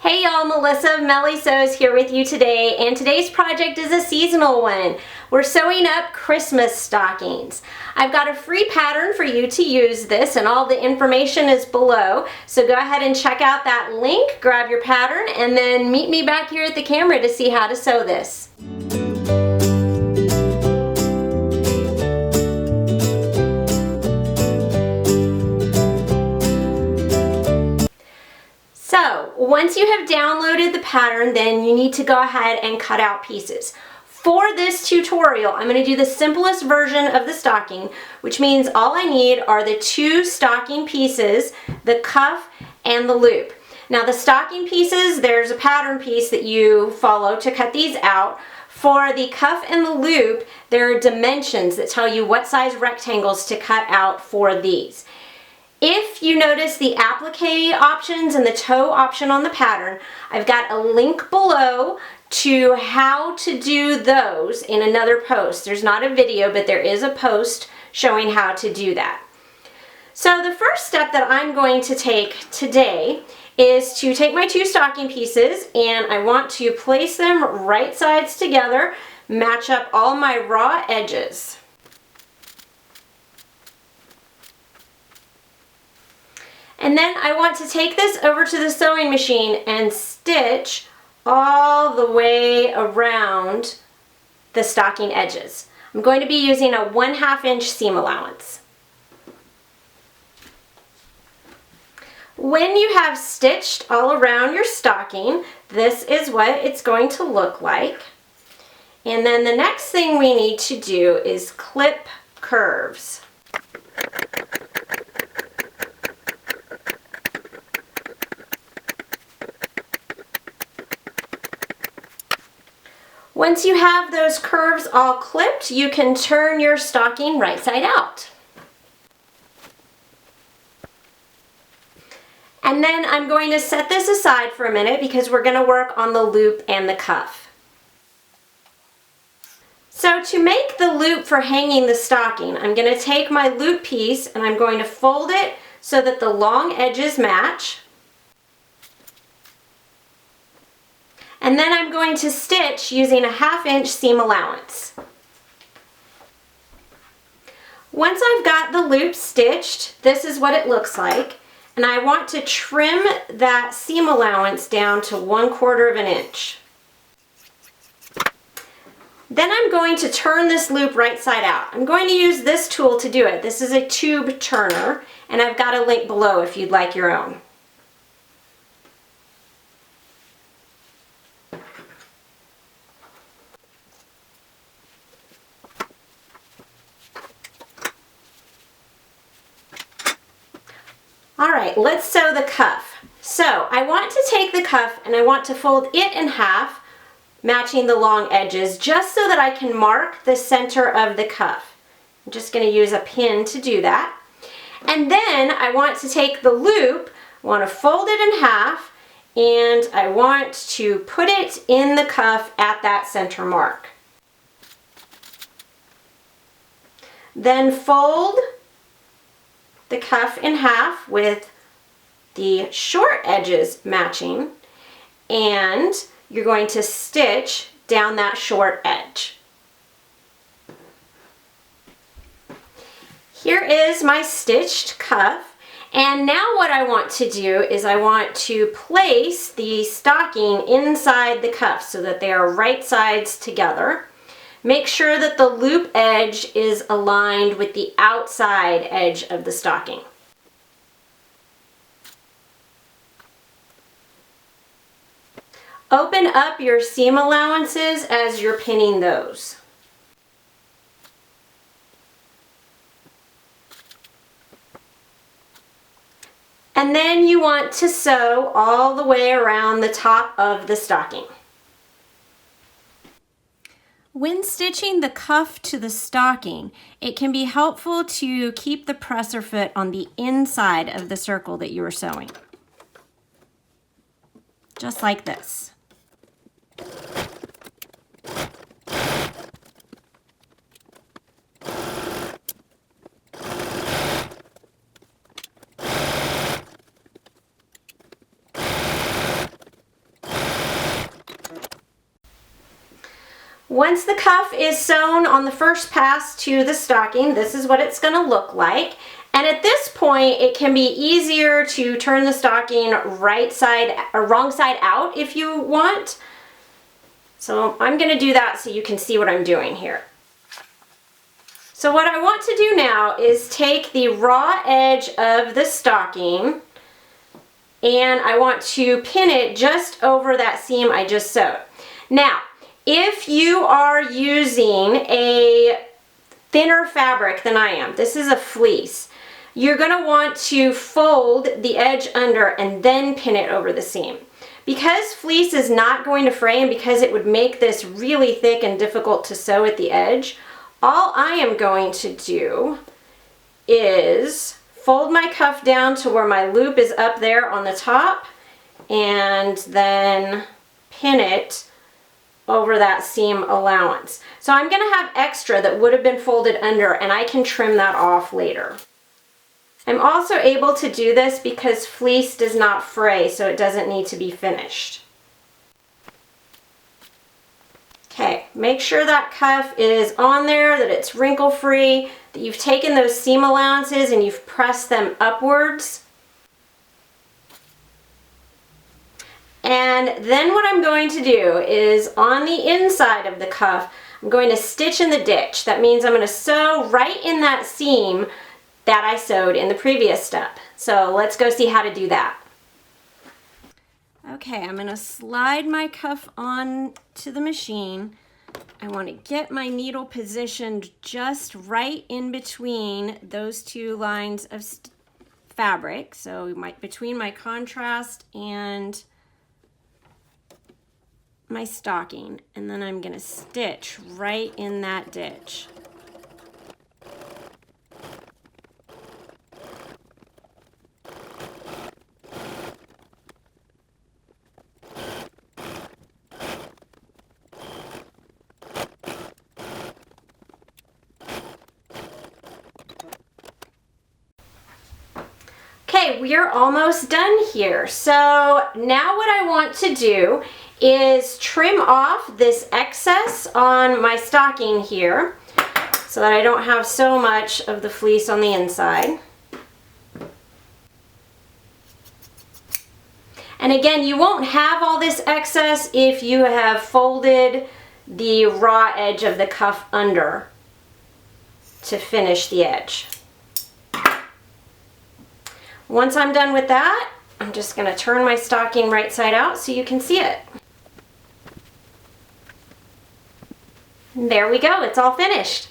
Hey y'all, Melissa of Melly Sews here with you today, and today's project is a seasonal one. We're sewing up Christmas stockings. I've got a free pattern for you to use this, and all the information is below. So go ahead and check out that link, grab your pattern, and then meet me back here at the camera to see how to sew this. So once you have downloaded the pattern, then you need to go ahead and cut out pieces. For this tutorial, I'm going to do the simplest version of the stocking, which means all I need are the two stocking pieces, the cuff and the loop. Now the stocking pieces, there's a pattern piece that you follow to cut these out. For the cuff and the loop, there are dimensions that tell you what size rectangles to cut out for these. If you notice the applique options and the toe option on the pattern, I've got a link below to how to do those in another post. There's not a video, but there is a post showing how to do that. So the first step that I'm going to take today is to take my two stocking pieces, and I want to place them right sides together, match up all my raw edges. And then I want to take this over to the sewing machine and stitch all the way around the stocking edges. I'm going to be using a 1/2 inch seam allowance. When you have stitched all around your stocking, this is what it's going to look like. And then the next thing we need to do is clip curves. Once you have those curves all clipped, you can turn your stocking right side out. And then I'm going to set this aside for a minute because we're going to work on the loop and the cuff. So to make the loop for hanging the stocking, I'm going to take my loop piece and I'm going to fold it so that the long edges match. And then I'm going to stitch using a 1/2 inch seam allowance. Once I've got the loop stitched, this is what it looks like. And I want to trim that seam allowance down to 1/4 inch. Then I'm going to turn this loop right side out. I'm going to use this tool to do it. This is a tube turner, and I've got a link below if you'd like your own. Alright, let's sew the cuff. So I want to take the cuff and I want to fold it in half, matching the long edges, just so that I can mark the center of the cuff. I'm just going to use a pin to do that. And then I want to take the loop, I want to fold it in half, and I want to put it in the cuff at that center mark. Then fold the cuff in half with the short edges matching, and you're going to stitch down that short edge. Here is my stitched cuff, and now what I want to do is I want to place the stocking inside the cuff so that they are right sides together. Make sure that the loop edge is aligned with the outside edge of the stocking. Open up your seam allowances as you're pinning those. And then you want to sew all the way around the top of the stocking. When stitching the cuff to the stocking, it can be helpful to keep the presser foot on the inside of the circle that you are sewing. Just like this. Once the cuff is sewn on the first pass to the stocking, this is what it's going to look like. And at this point, it can be easier to turn the stocking right side or wrong side out if you want. So I'm going to do that so you can see what I'm doing here. So what I want to do now is take the raw edge of the stocking and I want to pin it just over that seam I just sewed. Now, if you are using a thinner fabric than I am, this is a fleece, you're going to want to fold the edge under and then pin it over the seam. Because fleece is not going to fray and because it would make this really thick and difficult to sew at the edge, all I am going to do is fold my cuff down to where my loop is up there on the top and then pin it over that seam allowance. So I'm going to have extra that would have been folded under and I can trim that off later. I'm also able to do this because fleece does not fray, so it doesn't need to be finished. Okay, make sure that cuff is on there, that it's wrinkle free, that you've taken those seam allowances and you've pressed them upwards. And then what I'm going to do is on the inside of the cuff, I'm going to stitch in the ditch. That means I'm going to sew right in that seam that I sewed in the previous step. So let's go see how to do that. Okay, I'm going to slide my cuff on to the machine. I want to get my needle positioned just right in between those two lines of fabric. So between my contrast and my stocking, and then I'm going to stitch right in that ditch. Okay, we are almost done here. So now what I want to do is trim off this excess on my stocking here so that I don't have so much of the fleece on the inside. And again, you won't have all this excess if you have folded the raw edge of the cuff under to finish the edge. Once I'm done with that, I'm just going to turn my stocking right side out so you can see it. And there we go, it's all finished.